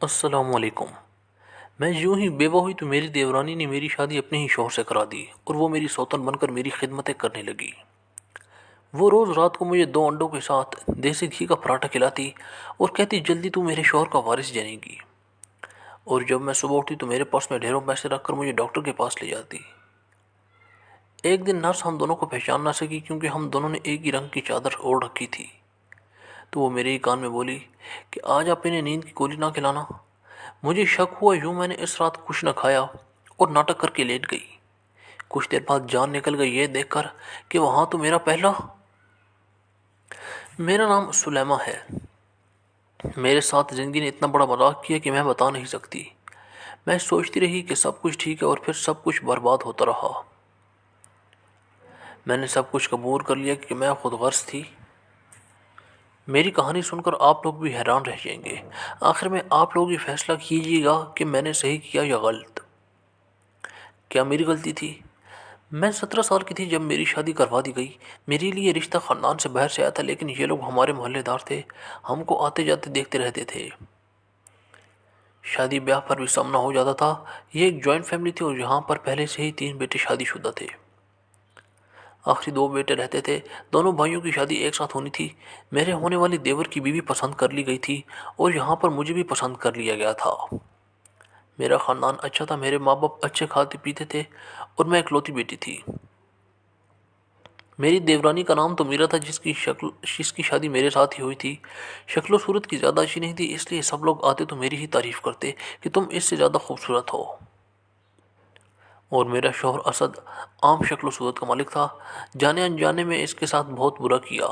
السلام علیکم۔ میں یوں ہی بیوہ ہوئی تو میری دیورانی نے میری شادی اپنے ہی شوہر سے کرا دی اور وہ میری سوتن بن کر میری خدمتیں کرنے لگی۔ وہ روز رات کو مجھے 2 انڈوں کے ساتھ دیسی گھی کا پراٹھا کھلاتی اور کہتی جلدی تو میرے شوہر کا وارث جنے گی، اور جب میں صبح اٹھتی تو میرے پاس میں ڈھیروں پیسے رکھ کر مجھے ڈاکٹر کے پاس لے جاتی۔ ایک دن نرس ہم دونوں کو پہچان نہ سکی کیونکہ ہم دونوں نے ایک ہی رنگ کی چادر اوڑھ رکھی تھی، تو وہ میرے ہی کان میں بولی کہ آج آپ انہیں نیند کی گولی نہ کھلانا۔ مجھے شک ہوا یوں میں نے اس رات کچھ نہ کھایا اور ناٹک کر کے لیٹ گئی۔ کچھ دیر بعد جان نکل گئی یہ دیکھ کر کہ وہاں تو میرا نام سلیمہ ہے۔ میرے ساتھ زندگی نے اتنا بڑا مذاق کیا کہ میں بتا نہیں سکتی۔ میں سوچتی رہی کہ سب کچھ ٹھیک ہے اور پھر سب کچھ برباد ہوتا رہا۔ میں نے سب کچھ قبول کر لیا کہ میں خود غرض تھی۔ میری کہانی سن کر آپ لوگ بھی حیران رہ جائیں گے۔ آخر میں آپ لوگ یہ فیصلہ کیجیے گا کہ میں نے صحیح کیا یا غلط۔ کیا میری غلطی تھی؟ میں 17 سال کی تھی جب میری شادی کروا دی گئی۔ میرے لیے رشتہ خاندان سے باہر سے آیا تھا، لیکن یہ لوگ ہمارے محلے دار تھے، ہم کو آتے جاتے دیکھتے رہتے تھے۔ شادی بیاہ پر بھی سامنا ہو جاتا تھا۔ یہ ایک جوائنٹ فیملی تھی اور یہاں پر پہلے سے ہی 3 بیٹے شادی شدہ تھے۔ آخری 2 بیٹے رہتے تھے۔ دونوں بھائیوں کی شادی ایک ساتھ ہونی تھی۔ میرے ہونے والی دیور کی بیوی پسند کر لی گئی تھی اور یہاں پر مجھے بھی پسند کر لیا گیا تھا۔ میرا خاندان اچھا تھا، میرے ماں باپ اچھے کھاتے پیتے تھے اور میں اکلوتی بیٹی تھی۔ میری دیورانی کا نام تو میرا تھا، جس کی شادی میرے ساتھ ہی ہوئی تھی۔ شکل و صورت کی زیادہ اچھی نہیں تھی، اس لیے سب لوگ آتے تو میری ہی تعریف کرتے کہ تم اس سے زیادہ خوبصورت ہو۔ اور میرا شوہر اسد عام شکل و صورت کا مالک تھا۔ جانے انجانے میں اس کے ساتھ بہت برا کیا،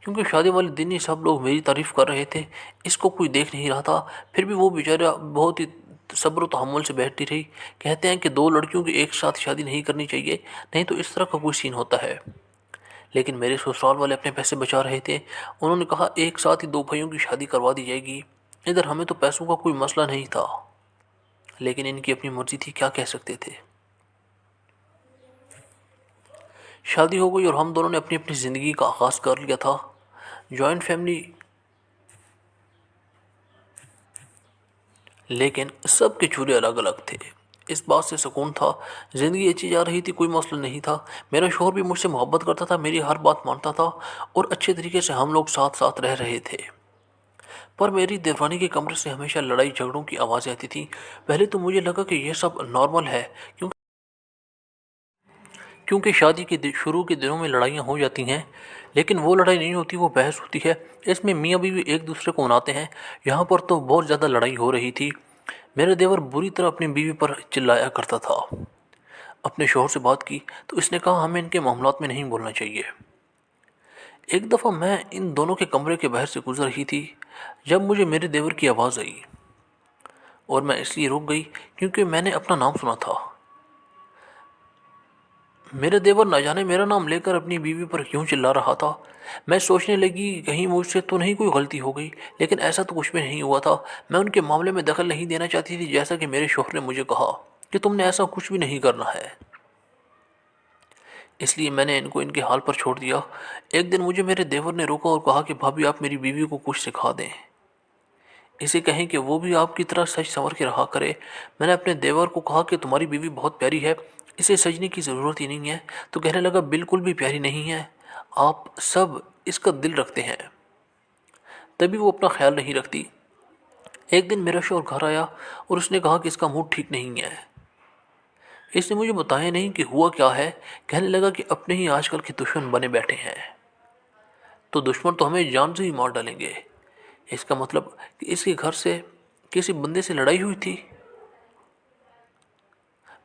کیونکہ شادی والے دن ہی سب لوگ میری تعریف کر رہے تھے۔ اس کو کوئی دیکھ نہیں رہا تھا، پھر بھی وہ بیچارہ بہت ہی صبر و تحمل سے بیٹھتی رہی۔ کہتے ہیں کہ 2 لڑکیوں کی ایک ساتھ شادی نہیں کرنی چاہیے، نہیں تو اس طرح کا کوئی سین ہوتا ہے۔ لیکن میرے سسرال والے اپنے پیسے بچا رہے تھے۔ انہوں نے کہا ایک ساتھ ہی 2 بھائیوں کی شادی کروا دی جائے گی۔ ادھر ہمیں تو پیسوں کا کوئی مسئلہ نہیں تھا، لیکن ان کی اپنی مرضی تھی، کیا کہہ سکتے تھے۔ شادی ہو گئی اور ہم دونوں نے اپنی اپنی زندگی کا آغاز کر لیا تھا۔ جوائنٹ فیملی، لیکن سب کے چولہے الگ الگ تھے۔ اس بات سے سکون تھا، زندگی اچھی جا رہی تھی، کوئی مسئلہ نہیں تھا۔ میرا شوہر بھی مجھ سے محبت کرتا تھا، میری ہر بات مانتا تھا اور اچھے طریقے سے ہم لوگ ساتھ ساتھ رہ رہے تھے۔ پر میری دیورانی کے کمرے سے ہمیشہ لڑائی جھگڑوں کی آوازیں آتی تھیں۔ پہلے تو مجھے لگا کہ یہ سب نارمل ہے، کیونکہ شادی کے شروع کے دنوں میں لڑائیاں ہو جاتی ہیں، لیکن وہ لڑائی نہیں ہوتی، وہ بحث ہوتی ہے۔ اس میں میاں بیوی ایک دوسرے کو مناتے ہیں۔ یہاں پر تو بہت زیادہ لڑائی ہو رہی تھی۔ میرا دیور بری طرح اپنی بیوی پر چلایا کرتا تھا۔ اپنے شوہر سے بات کی تو اس نے کہا ہمیں ان کے معاملات میں نہیں بولنا چاہیے۔ ایک دفعہ میں ان دونوں کے کمرے کے باہر سے گزر رہی تھی جب مجھے میرے دیور کی آواز آئی، اور میں اس لیے رک گئی کیونکہ میں نے اپنا نام سنا تھا۔ میرا دیور نہ جانے میرا نام لے کر اپنی بیوی پر کیوں چلا رہا تھا۔ میں سوچنے لگی کہیں مجھ سے تو نہیں کوئی غلطی ہو گئی، لیکن ایسا تو کچھ بھی نہیں ہوا تھا۔ میں ان کے معاملے میں دخل نہیں دینا چاہتی تھی، جیسا کہ میرے شوہر نے مجھے کہا کہ تم نے ایسا کچھ بھی نہیں کرنا ہے۔ اس لیے میں نے ان کو ان کے حال پر چھوڑ دیا۔ ایک دن مجھے میرے دیور نے روکا اور کہا کہ بھابھی آپ میری بیوی کو کچھ سکھا دیں، اسے کہیں کہ وہ بھی آپ کی طرح سج سنور کے رہا کرے۔ میں نے اپنے دیور کو کہا کہ تمہاری بیوی بہت پیاری ہے، اسے سجنے کی ضرورت ہی نہیں ہے۔ تو کہنے لگا بالکل بھی پیاری نہیں ہے، آپ سب اس کا دل رکھتے ہیں، تبھی وہ اپنا خیال نہیں رکھتی۔ ایک دن میرا شوہر گھر آیا اور اس نے کہا کہ اس کا موڈ ٹھیک نہیں ہے۔ اس نے مجھے بتایا نہیں کہ ہوا کیا ہے۔ کہنے لگا کہ اپنے ہی آج کل کے دشمن بنے بیٹھے ہیں، تو دشمن تو ہمیں جان سے ہی مار ڈالیں گے۔ اس کا مطلب کہ اس کے گھر سے کسی بندے سے لڑائی ہوئی تھی،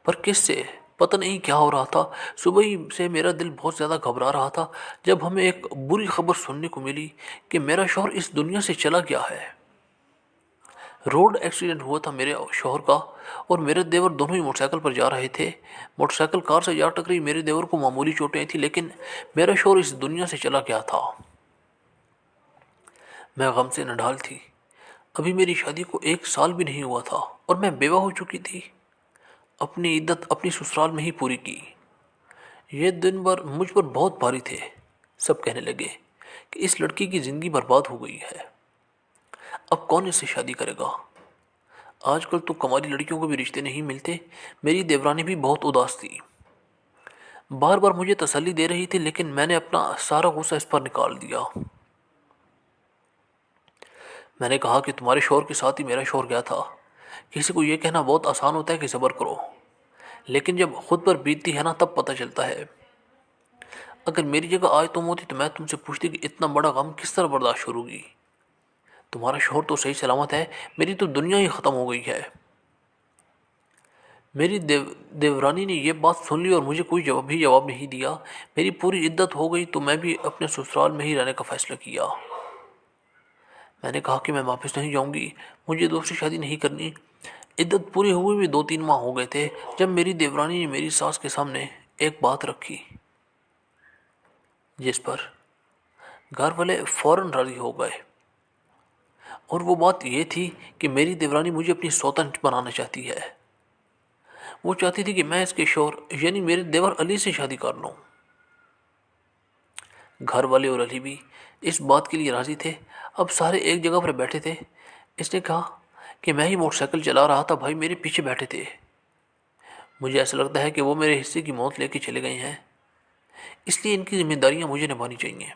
پر کس سے؟ پتہ نہیں کیا ہو رہا تھا۔ صبح ہی سے میرا دل بہت زیادہ گھبرا رہا تھا جب ہمیں ایک بری خبر سننے کو ملی کہ میرا شوہر اس دنیا سے چلا گیا ہے۔ روڈ ایکسیڈنٹ ہوا تھا میرے شوہر کا، اور میرے دیور دونوں ہی موٹر سائیکل پر جا رہے تھے۔ موٹر سائیکل کار سے جا ٹکری، میرے دیور کو معمولی چوٹیں تھیں، لیکن میرا شوہر اس دنیا سے چلا گیا تھا۔ میں غم سے نڈھال تھی۔ ابھی میری شادی کو 1 سال بھی نہیں ہوا تھا اور میں بیوہ ہو چکی تھی۔ اپنی عدت اپنی سسرال میں ہی پوری کی۔ یہ دن بھر مجھ پر بہت بھاری تھے۔ سب کہنے لگے کہ اس لڑکی کی زندگی برباد ہو گئی ہے۔ اب کون اس سے شادی کرے گا؟ آج کل تو کماری لڑکیوں کو بھی رشتے نہیں ملتے۔ میری دیورانی بھی بہت اداس تھی، بار بار مجھے تسلی دے رہی تھی، لیکن میں نے اپنا سارا غصہ اس پر نکال دیا۔ میں نے کہا کہ تمہارے شوہر کے ساتھ ہی میرا شوہر گیا تھا۔ کسی کو یہ کہنا بہت آسان ہوتا ہے کہ صبر کرو، لیکن جب خود پر بیتتی ہے نا تب پتہ چلتا ہے۔ اگر میری جگہ آج تم ہوتی تو میں تم سے پوچھتی کہ اتنا بڑا غم کس طرح برداشت کرو گی؟ تمہارا شوہر تو صحیح سلامت ہے، میری تو دنیا ہی ختم ہو گئی ہے۔ میری دیورانی نے یہ بات سن لی اور مجھے کوئی جواب نہیں دیا۔ میری پوری عدت ہو گئی تو میں بھی اپنے سسرال میں ہی رہنے کا فیصلہ کیا۔ میں نے کہا کہ میں واپس نہیں جاؤں گی، مجھے دوسری شادی نہیں کرنی۔ عدت پوری ہوئے بھی 2-3 ماہ ہو گئے تھے جب میری دیورانی نے میری ساس کے سامنے ایک بات رکھی، جس پر گھر والے فوراً راضی ہو گئے، اور وہ بات یہ تھی کہ میری دیورانی مجھے اپنی سوتن بنانا چاہتی ہے۔ وہ چاہتی تھی کہ میں اس کے شوہر یعنی میرے دیور علی سے شادی کر لوں۔ گھر والے اور علی بھی اس بات کے لیے راضی تھے۔ اب سارے ایک جگہ پر بیٹھے تھے۔ اس نے کہا کہ میں ہی موٹر سائیکل چلا رہا تھا، بھائی میرے پیچھے بیٹھے تھے۔ مجھے ایسا لگتا ہے کہ وہ میرے حصے کی موت لے کے چلے گئے ہیں، اس لیے ان کی ذمہ داریاں مجھے نبھانی چاہیے۔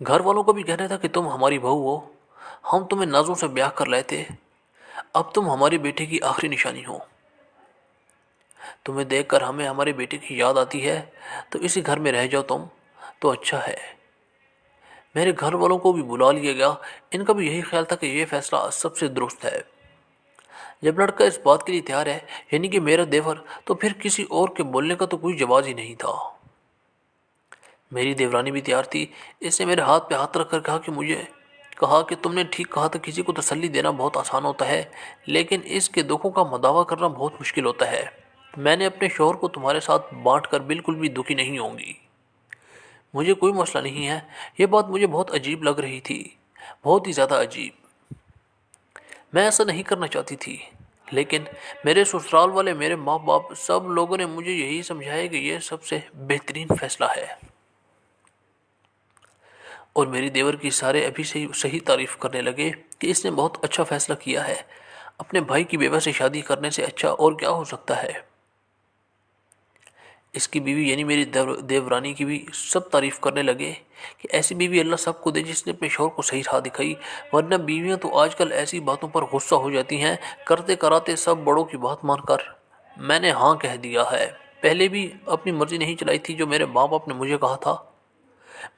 گھر والوں کا بھی کہنا تھا کہ تم ہماری بہو ہو، ہم تمہیں نازوں سے بیاہ کر لیتے، اب تم ہمارے بیٹے کی آخری نشانی ہو۔ تمہیں دیکھ کر ہمیں ہمارے بیٹے کی یاد آتی ہے، تو اسی گھر میں رہ جاؤ تم تو اچھا ہے۔ میرے گھر والوں کو بھی بلا لیا گیا۔ ان کا بھی یہی خیال تھا کہ یہ فیصلہ سب سے درست ہے۔ جب لڑکا اس بات کے لیے تیار ہے، یعنی کہ میرا دیور، تو پھر کسی اور کے بولنے کا تو کوئی جواز ہی نہیں تھا۔ میری دیورانی بھی تیار تھی۔ اس نے میرے ہاتھ پہ ہاتھ رکھ کر کہا کہ تم نے ٹھیک کہا تھا، کسی کو تسلی دینا بہت آسان ہوتا ہے، لیکن اس کے دکھوں کا مداوع کرنا بہت مشکل ہوتا ہے۔ میں نے اپنے شوہر کو تمہارے ساتھ بانٹ کر بالکل بھی دکھی نہیں ہوں گی۔ مجھے کوئی مسئلہ نہیں ہے۔ یہ بات مجھے بہت عجیب لگ رہی تھی، بہت ہی زیادہ عجیب۔ میں ایسا نہیں کرنا چاہتی تھی، لیکن میرے سسرال والے، میرے ماں باپ، سب لوگوں نے مجھے یہی سمجھایا کہ یہ سب سے بہترین فیصلہ ہے، اور میری دیور کی سارے ابھی سے صحیح تعریف کرنے لگے کہ اس نے بہت اچھا فیصلہ کیا ہے۔ اپنے بھائی کی بیوہ سے شادی کرنے سے اچھا اور کیا ہو سکتا ہے؟ اس کی بیوی یعنی میری دیورانی کی بھی سب تعریف کرنے لگے کہ ایسی بیوی اللہ سب کو دے جس نے اپنے شوہر کو صحیح راہ دکھائی، ورنہ بیویاں تو آج کل ایسی باتوں پر غصہ ہو جاتی ہیں، کرتے کراتے سب بڑوں کی بات مان کر۔ میں نے ہاں کہہ دیا ہے۔ پہلے بھی اپنی مرضی نہیں چلائی تھی، جو میرے ماں باپ نے مجھے کہا تھا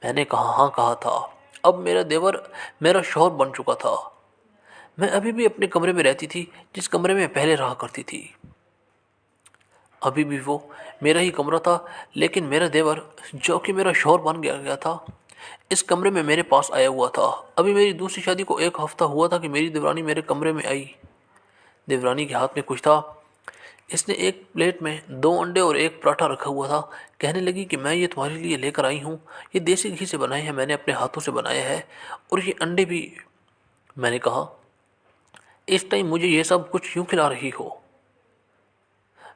میں نے ہاں کہا تھا۔ اب میرا دیور میرا شوہر بن چکا تھا۔ میں ابھی بھی اپنے کمرے میں رہتی تھی جس کمرے میں پہلے رہا کرتی تھی۔ ابھی بھی وہ میرا ہی کمرہ تھا، لیکن میرا دیور جو کہ میرا شوہر بن گیا تھا، اس کمرے میں میرے پاس آیا ہوا تھا۔ ابھی میری دوسری شادی کو 1 ہفتہ ہوا تھا کہ میری دیورانی میرے کمرے میں آئی۔ دیورانی کے ہاتھ میں کچھ تھا۔ اس نے ایک پلیٹ میں 2 انڈے اور 1 پراٹھا رکھا ہوا تھا۔ کہنے لگی کہ میں یہ تمہارے لیے لے کر آئی ہوں، یہ دیسی گھی سے بنائے ہیں، میں نے اپنے ہاتھوں سے بنایا ہے، اور یہ انڈے بھی۔ میں نے کہا اس ٹائم مجھے یہ سب کچھ کیوں کھلا رہی ہو؟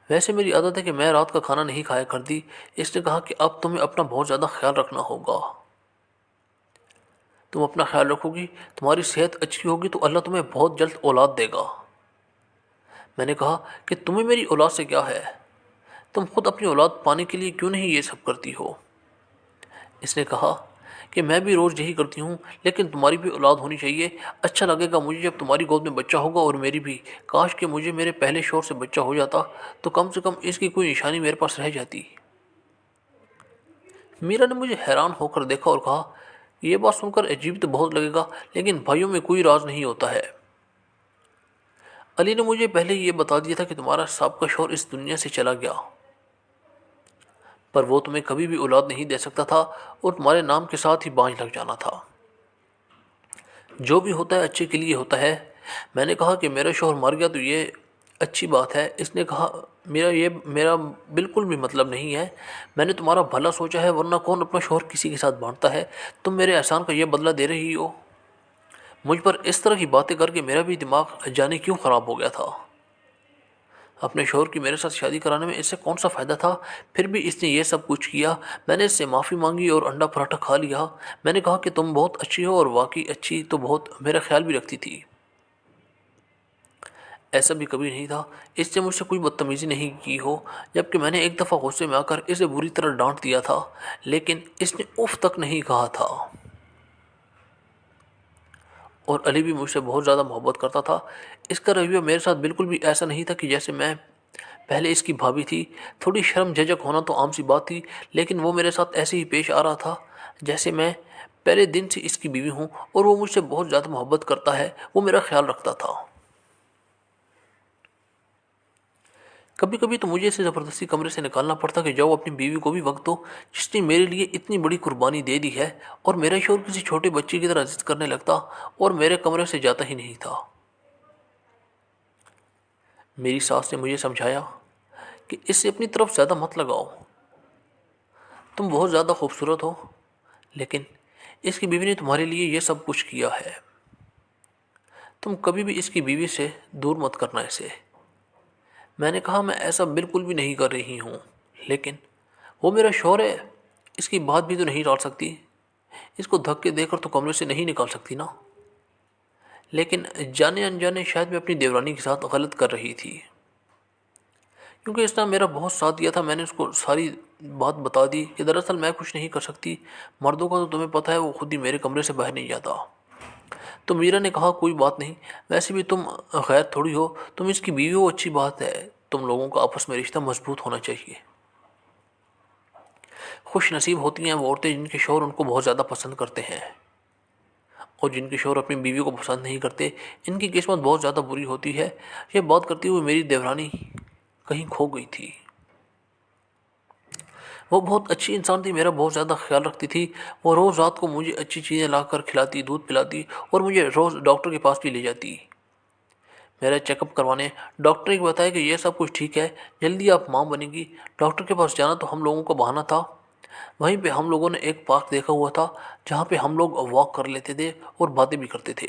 ویسے میری عادت ہے کہ میں رات کا کھانا نہیں کھایا کرتی۔ اس نے کہا کہ اب تمہیں اپنا بہت زیادہ خیال رکھنا ہوگا۔ تم اپنا خیال رکھو گی، تمہاری صحت اچھی ہوگی تو اللہ تمہیں بہت جلد اولاد دے گا۔ میں نے کہا کہ تمہیں میری اولاد سے کیا ہے؟ تم خود اپنی اولاد پانے کے لیے کیوں نہیں یہ سب کرتی ہو؟ اس نے کہا کہ میں بھی روز یہی کرتی ہوں، لیکن تمہاری بھی اولاد ہونی چاہیے۔ اچھا لگے گا مجھے جب تمہاری گود میں بچہ ہوگا، اور میری بھی۔ کاش کہ مجھے میرے پہلے شوہر سے بچہ ہو جاتا تو کم سے کم اس کی کوئی نشانی میرے پاس رہ جاتی۔ میرا نے مجھے حیران ہو کر دیکھا اور کہا یہ بات سن کر عجیب تو بہت لگے گا، لیکن بھائیوں میں کوئی راز نہیں ہوتا ہے۔ علی نے مجھے پہلے یہ بتا دیا تھا کہ تمہارا سابقہ شوہر اس دنیا سے چلا گیا، پر وہ تمہیں کبھی بھی اولاد نہیں دے سکتا تھا، اور تمہارے نام کے ساتھ ہی بانجھ لگ جانا تھا۔ جو بھی ہوتا ہے اچھے کے لیے ہوتا ہے۔ میں نے کہا کہ میرا شوہر مر گیا تو یہ اچھی بات ہے۔ اس نے کہا میرا بالکل بھی مطلب نہیں ہے، میں نے تمہارا بھلا سوچا ہے، ورنہ کون اپنا شوہر کسی کے ساتھ بانٹتا ہے؟ تم میرے احسان کا یہ بدلہ دے رہی ہو؟ مجھ پر اس طرح کی باتیں کر کے میرا بھی دماغ جانے کیوں خراب ہو گیا تھا۔ اپنے شوہر کی میرے ساتھ شادی کرانے میں اس سے کون سا فائدہ تھا؟ پھر بھی اس نے یہ سب کچھ کیا۔ میں نے اس سے معافی مانگی اور انڈا پراٹھا کھا لیا۔ میں نے کہا کہ تم بہت اچھی ہو، اور واقعی اچھی تو بہت میرا خیال بھی رکھتی تھی۔ ایسا بھی کبھی نہیں تھا اس نے مجھ سے کوئی بدتمیزی نہیں کی ہو، جبکہ میں نے ایک دفعہ غصے میں آ کر اسے بری طرح ڈانٹ دیا تھا، لیکن اس نے اف تک نہیں کہا تھا۔ اور علی بھی مجھ سے بہت زیادہ محبت کرتا تھا۔ اس کا رویہ میرے ساتھ بالکل بھی ایسا نہیں تھا کہ جیسے میں پہلے اس کی بھابھی تھی۔ تھوڑی شرم جھجک ہونا تو عام سی بات تھی، لیکن وہ میرے ساتھ ایسے ہی پیش آ رہا تھا جیسے میں پہلے دن سے اس کی بیوی ہوں، اور وہ مجھ سے بہت زیادہ محبت کرتا ہے، وہ میرا خیال رکھتا تھا۔ کبھی کبھی تو مجھے اسے زبردستی کمرے سے نکالنا پڑتا کہ جاؤ اپنی بیوی کو بھی وقت دو، جس نے میرے لیے اتنی بڑی قربانی دے دی ہے، اور میرا شوہر کسی چھوٹے بچے کی طرح عزت کرنے لگتا اور میرے کمرے سے جاتا ہی نہیں تھا۔ میری ساس نے مجھے سمجھایا کہ اس سے اپنی طرف زیادہ مت لگاؤ، تم بہت زیادہ خوبصورت ہو، لیکن اس کی بیوی نے تمہارے لیے یہ سب کچھ کیا ہے، تم کبھی بھی اس کی بیوی سے دور مت کرنا اسے۔ میں نے کہا میں ایسا بالکل بھی نہیں کر رہی ہوں، لیکن وہ میرا شوہر ہے، اس کی بات بھی تو نہیں ٹال سکتی، اس کو دھکے دے کر تو کمرے سے نہیں نکال سکتی نا۔ لیکن جانے انجانے شاید میں اپنی دیورانی کے ساتھ غلط کر رہی تھی، کیونکہ اس نے میرا بہت ساتھ دیا تھا۔ میں نے اس کو ساری بات بتا دی کہ دراصل میں کچھ نہیں کر سکتی، مردوں کا تو تمہیں پتہ ہے وہ خود ہی میرے کمرے سے باہر نہیں جاتا۔ تو میرا نے کہا کوئی بات نہیں، ویسے بھی تم غیر تھوڑی ہو، تم اس کی بیوی ہو، اچھی بات ہے، تم لوگوں کا آپس میں رشتہ مضبوط ہونا چاہیے۔ خوش نصیب ہوتی ہیں وہ عورتیں جن کے شوہر ان کو بہت زیادہ پسند کرتے ہیں، اور جن کے شوہر اپنی بیوی کو پسند نہیں کرتے، ان کی قسمت بہت زیادہ بری ہوتی ہے۔ یہ بات کرتے ہوئے میری دیورانی کہیں کھو گئی تھی۔ وہ بہت اچھی انسان تھی، میرا بہت زیادہ خیال رکھتی تھی۔ وہ روز رات کو مجھے اچھی چیزیں لا کر کھلاتی، دودھ پلاتی، اور مجھے روز ڈاکٹر کے پاس بھی لے جاتی میرا چیک اپ کروانے۔ ڈاکٹر نے بتایا کہ یہ سب کچھ ٹھیک ہے، جلدی آپ ماں بنیں گی۔ ڈاکٹر کے پاس جانا تو ہم لوگوں کا بہانہ تھا۔ وہیں پہ ہم لوگوں نے ایک پارک دیکھا ہوا تھا جہاں پہ ہم لوگ واک کر لیتے تھے اور باتیں بھی کرتے تھے۔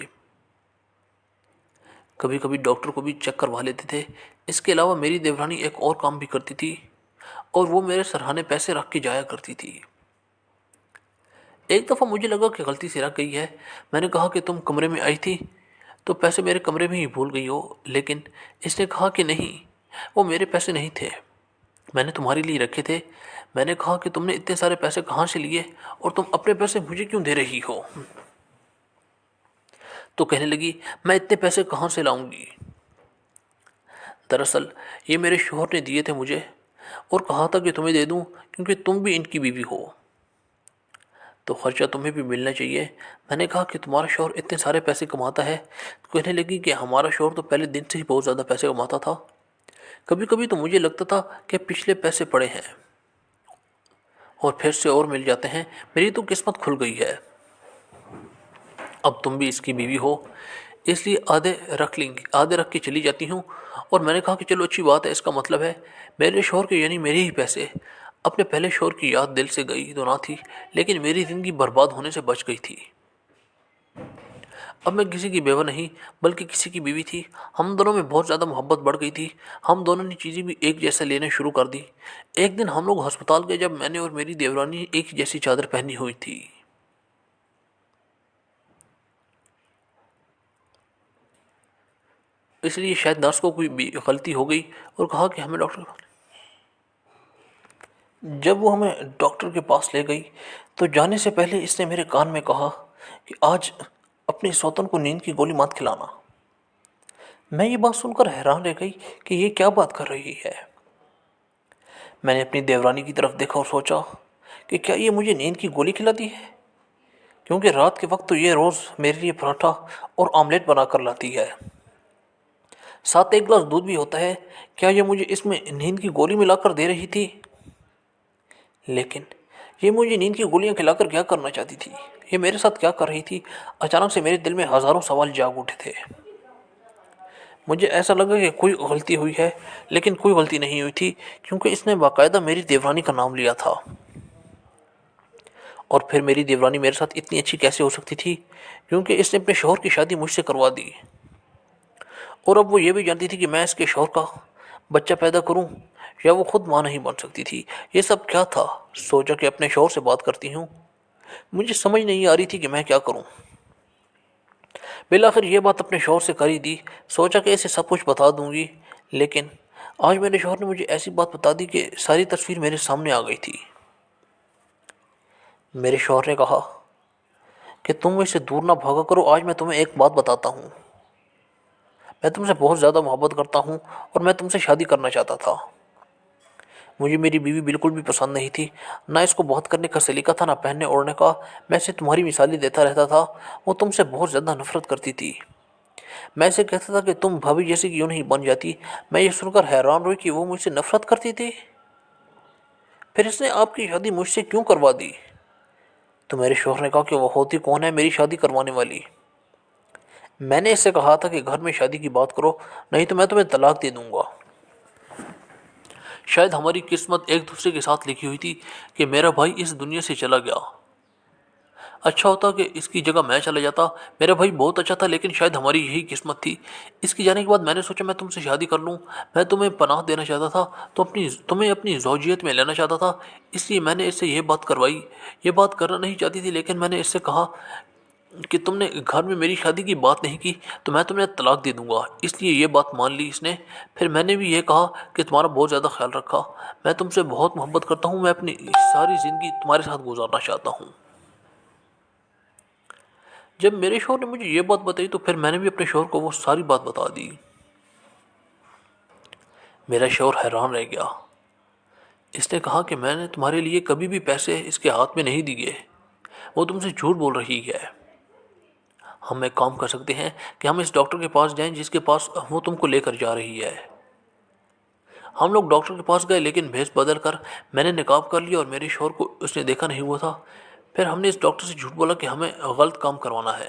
کبھی کبھی ڈاکٹر کو بھی چیک کروا لیتے تھے۔ اس کے علاوہ میری دیورانی ایک اور کام بھی کرتی تھی، اور وہ میرے سرہانے پیسے رکھ کے جایا کرتی تھی۔ ایک دفعہ مجھے لگا کہ غلطی سے رکھ گئی ہے۔ میں نے کہا کہ تم کمرے میں آئی تھی تو پیسے میرے کمرے میں ہی بھول گئی ہو، لیکن اس نے کہا کہ نہیں، وہ میرے پیسے نہیں تھے، میں نے تمہارے لیے رکھے تھے۔ میں نے کہا کہ تم نے اتنے سارے پیسے کہاں سے لیے، اور تم اپنے پیسے مجھے کیوں دے رہی ہو؟ تو کہنے لگی میں اتنے پیسے کہاں سے لاؤں گی؟ دراصل یہ میرے شوہر نے دیے تھے مجھے، اور کہا تھا کہ تمہیں دے دوں کیونکہ تم بھی ان کی بیوی ہو، تو خرچہ تمہیں بھی ملنا چاہیے۔ میں نے کہا کہ تمہارا شوہر اتنے سارے پیسے کماتا ہے؟ تو کہنے لگی کہ ہمارا شوہر تو پہلے دن سے ہی بہت زیادہ پیسے کماتا تھا، کبھی کبھی تو مجھے لگتا تھا کہ پچھلے پیسے پڑے ہیں اور پھر سے اور مل جاتے ہیں، میری تو قسمت کھل گئی ہے۔ اب تم بھی اس کی بیوی ہو، اس لیے آدھے رکھ کے چلی جاتی ہوں۔ اور میں نے کہا کہ چلو اچھی بات ہے، اس کا مطلب ہے میرے شوہر کے یعنی میرے ہی پیسے۔ اپنے پہلے شوہر کی یاد دل سے گئی تو نہ تھی، لیکن میری زندگی برباد ہونے سے بچ گئی تھی۔ اب میں کسی کی بیوہ نہیں بلکہ کسی کی بیوی تھی۔ ہم دونوں میں بہت زیادہ محبت بڑھ گئی تھی، ہم دونوں نے چیزیں بھی ایک جیسے لینے شروع کر دی۔ ایک دن ہم لوگ ہسپتال گئے جب میں نے اور میری دیورانی ایک جیسی چادر پہنی ہوئی تھی۔ اس لیے شاید نرس کو کوئی غلطی ہو گئی اور کہا کہ ہمیں ڈاکٹر۔ جب وہ ہمیں ڈاکٹر کے پاس لے گئی تو جانے سے پہلے اس نے میرے کان میں کہا کہ آج اپنی سوتن کو نیند کی گولی مت کھلانا۔ میں یہ بات سن کر حیران رہ گئی کہ یہ کیا بات کر رہی ہے۔ میں نے اپنی دیورانی کی طرف دیکھا اور سوچا کہ کیا یہ مجھے نیند کی گولی کھلاتی ہے، کیونکہ رات کے وقت تو یہ روز میرے لیے پراٹھا اور آملیٹ بنا کر لاتی ہے، ساتھ ایک گلاس دودھ بھی ہوتا ہے۔ کیا یہ مجھے اس میں نیند کی گولی ملا کر دے رہی تھی؟ لیکن یہ مجھے نیند کی گولیاں کھلا کر کیا کرنا چاہتی تھی؟ یہ میرے ساتھ کیا کر رہی تھی؟ اچانک سے میرے دل میں ہزاروں سوال جاگ اٹھے تھے۔ مجھے ایسا لگا کہ کوئی غلطی ہوئی ہے، لیکن کوئی غلطی نہیں ہوئی تھی، کیونکہ اس نے باقاعدہ میری دیورانی کا نام لیا تھا۔ اور پھر میری دیورانی میرے ساتھ اتنی اچھی کیسے ہو سکتی تھی؟ کیونکہ اس نے اپنے شوہر کی شادی مجھ سے کروا دی، اور اب وہ یہ بھی جانتی تھی کہ میں اس کے شوہر کا بچہ پیدا کروں یا وہ خود ماں نہیں بن سکتی تھی؟ یہ سب کیا تھا؟ سوچا کہ اپنے شوہر سے بات کرتی ہوں، مجھے سمجھ نہیں آ رہی تھی کہ میں کیا کروں۔ بالآخر یہ بات اپنے شوہر سے کر ہی دی۔ سوچا کہ اسے سب کچھ بتا دوں گی، لیکن آج میرے شوہر نے مجھے ایسی بات بتا دی کہ ساری تصویر میرے سامنے آ گئی تھی۔ میرے شوہر نے کہا کہ تم مجھ سے دور نہ بھاگا کرو، آج میں تمہیں ایک بات بتاتا ہوں۔ میں تم سے بہت زیادہ محبت کرتا ہوں اور میں تم سے شادی کرنا چاہتا تھا۔ مجھے میری بیوی بالکل بھی پسند نہیں تھی، نہ اس کو بات کرنے کا سلیقہ تھا، نہ پہننے اوڑھنے کا۔ میں اسے تمہاری مثالیں دیتا رہتا تھا، وہ تم سے بہت زیادہ نفرت کرتی تھی۔ میں اسے کہتا تھا کہ تم بھابھی جیسی کیوں نہیں بن جاتی۔ میں یہ سن کر حیران ہوئی کہ وہ مجھ سے نفرت کرتی تھی۔ پھر اس نے آپ کی شادی مجھ سے کیوں کروا دی؟ تو میرے شوہر نے کہا کہ وہ ہوتی کون ہے میری شادی کروانے والی؟ میں نے اس سے کہا تھا کہ گھر میں شادی کی بات کرو، نہیں تو میں تمہیں طلاق دے دوں گا۔ شاید ہماری قسمت ایک دوسرے کے ساتھ لکھی ہوئی تھی کہ میرا بھائی اس دنیا سے چلا گیا۔ اچھا ہوتا کہ اس کی جگہ میں چلا جاتا۔ میرا بھائی بہت اچھا تھا، لیکن شاید ہماری یہی قسمت تھی۔ اس کے جانے کے بعد میں نے سوچا میں تم سے شادی کر لوں۔ میں تمہیں پناہ دینا چاہتا تھا، تو تمہیں اپنی زوجیت میں لینا چاہتا تھا، اس لیے میں نے اس سے یہ بات کروائی۔ یہ بات کرنا نہیں چاہتی تھی، لیکن میں نے اس سے کہا کہ تم نے گھر میں میری شادی کی بات نہیں کی تو میں تمہیں طلاق دے دوں گا، اس لیے یہ بات مان لی اس نے۔ پھر میں نے بھی یہ کہا کہ تمہارا بہت زیادہ خیال رکھا، میں تم سے بہت محبت کرتا ہوں، میں اپنی ساری زندگی تمہارے ساتھ گزارنا چاہتا ہوں۔ جب میرے شوہر نے مجھے یہ بات بتائی تو پھر میں نے بھی اپنے شوہر کو وہ ساری بات بتا دی۔ میرا شوہر حیران رہ گیا۔ اس نے کہا کہ میں نے تمہارے لیے کبھی بھی پیسے اس کے ہاتھ میں نہیں دیے، وہ تم سے جھوٹ بول رہی ہے۔ ہم ایک کام کر سکتے ہیں کہ ہم اس ڈاکٹر کے پاس جائیں جس کے پاس وہ تم کو لے کر جا رہی ہے۔ ہم لوگ ڈاکٹر کے پاس گئے، لیکن بھیس بدل کر میں نے نقاب کر لیا اور میرے شوہر کو اس نے دیکھا نہیں ہوا تھا۔ پھر ہم نے اس ڈاکٹر سے جھوٹ بولا کہ ہمیں غلط کام کروانا ہے۔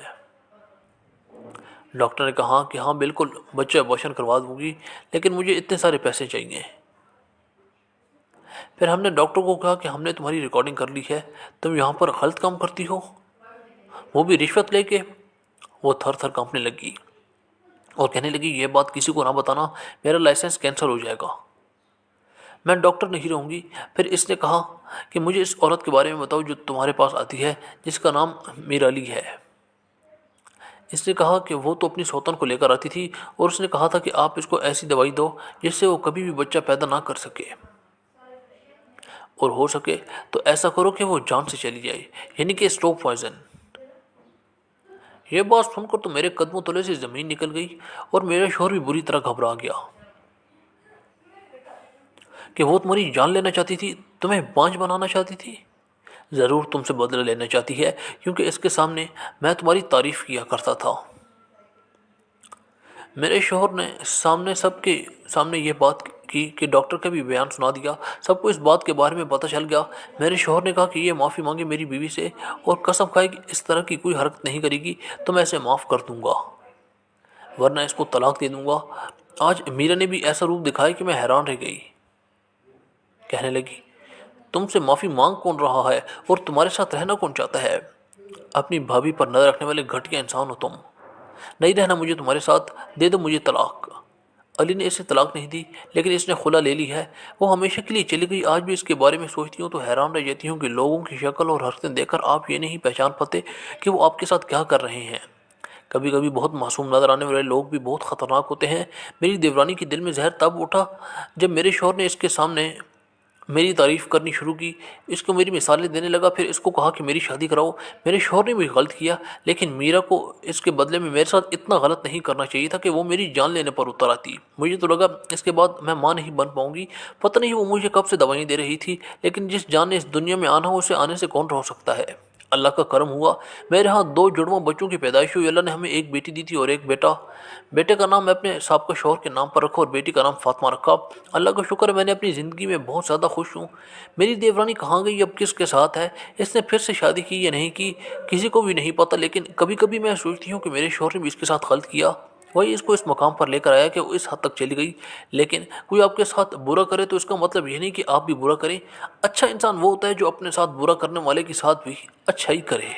ڈاکٹر نے کہا کہ ہاں بالکل بچہ ابارشن کروا دوں گی، لیکن مجھے اتنے سارے پیسے چاہیے۔ پھر ہم نے ڈاکٹر کو کہا کہ ہم نے تمہاری ریکارڈنگ کر لی ہے، تم یہاں پر غلط کام کرتی ہو، وہ بھی رشوت لے کے۔ وہ تھر تھر کانپنے لگی اور کہنے لگی یہ بات کسی کو نہ بتانا، میرا لائسنس کینسل ہو جائے گا، میں ڈاکٹر نہیں رہوں گی۔ پھر اس نے کہا کہ مجھے اس عورت کے بارے میں بتاؤ جو تمہارے پاس آتی ہے، جس کا نام میرالی ہے۔ اس نے کہا کہ وہ تو اپنی سوتن کو لے کر آتی تھی اور اس نے کہا تھا کہ آپ اس کو ایسی دوائی دو جس سے وہ کبھی بھی بچہ پیدا نہ کر سکے، اور ہو سکے تو ایسا کرو کہ وہ جان سے چلی جائے، یعنی کہ اسٹوک پوائزن۔ یہ بات سن کر تو میرے قدموں تلے سے زمین نکل گئی اور میرا شوہر بھی بری طرح گھبرا گیا کہ وہ تمہاری جان لینا چاہتی تھی، تمہیں بانجھ بنانا چاہتی تھی، ضرور تم سے بدلہ لینا چاہتی ہے، کیونکہ اس کے سامنے میں تمہاری تعریف کیا کرتا تھا۔ میرے شوہر نے سب کے سامنے یہ بات کی کہ ڈاکٹر کا بھی بیان سنا دیا، سب کو اس بات کے بارے میں پتہ چل گیا۔ میرے شوہر نے کہا کہ یہ معافی مانگے میری بیوی سے اور قسم کھائے کہ اس طرح کی کوئی حرکت نہیں کرے گی تو میں اسے معاف کر دوں گا، ورنہ اس کو طلاق دے دوں گا۔ آج میرا نے بھی ایسا روپ دکھایا کہ میں حیران رہ گئی۔ کہنے لگی تم سے معافی مانگ کون رہا ہے اور تمہارے ساتھ رہنا کون چاہتا ہے؟ اپنی بھابھی پر نظر رکھنے والے گھٹیا انسان ہو تم۔ نہیں رہنا مجھے تمہارے ساتھ، دے دو مجھے طلاق۔ علی نے اسے طلاق نہیں دی، لیکن اس نے خلا لے لی ہے، وہ ہمیشہ کے لیے چلی گئی۔ آج بھی اس کے بارے میں سوچتی ہوں تو حیران رہ جاتی ہوں کہ لوگوں کی شکل اور حرکتیں دیکھ کر آپ یہ نہیں پہچان پاتے کہ وہ آپ کے ساتھ کیا کر رہے ہیں۔ کبھی کبھی بہت معصوم نظر آنے والے لوگ بھی بہت خطرناک ہوتے ہیں۔ میری دیورانی کے دل میں زہر تب اٹھا جب میرے شوہر نے اس کے سامنے میری تعریف کرنی شروع کی، اس کو میری مثالیں دینے لگا، پھر اس کو کہا کہ میری شادی کراؤ۔ میرے شوہر نے بھی غلط کیا، لیکن میرا کو اس کے بدلے میں میرے ساتھ اتنا غلط نہیں کرنا چاہیے تھا کہ وہ میری جان لینے پر اتر آتی۔ مجھے تو لگا اس کے بعد میں ماں نہیں بن پاؤں گی۔ پتہ نہیں وہ مجھے کب سے دوائیں دے رہی تھی، لیکن جس جان نے اس دنیا میں آنا ہو اسے آنے سے کون روک سکتا ہے؟ اللہ کا کرم ہوا، میرے ہاں 2 جڑواں بچوں کی پیدائش ہوئی۔ اللہ نے ہمیں ایک بیٹی دی تھی اور ایک بیٹا۔ بیٹے کا نام میں اپنے سابقہ شوہر کے نام پر رکھا اور بیٹی کا نام فاطمہ رکھا۔ اللہ کا شکر ہے میں نے اپنی زندگی میں بہت زیادہ خوش ہوں۔ میری دیورانی کہاں گئی، اب کس کے ساتھ ہے، اس نے پھر سے شادی کی یا نہیں کی، کسی کو بھی نہیں پتہ، لیکن کبھی کبھی میں سوچتی ہوں کہ میرے شوہر نے بھی اس کے ساتھ غلط کیا، وہی اس کو اس مقام پر لے کر آیا کہ وہ اس حد تک چلی گئی۔ لیکن کوئی آپ کے ساتھ برا کرے تو اس کا مطلب یہ نہیں کہ آپ بھی برا کریں۔ اچھا انسان وہ ہوتا ہے جو اپنے ساتھ برا کرنے والے کے ساتھ بھی اچھائی کرے۔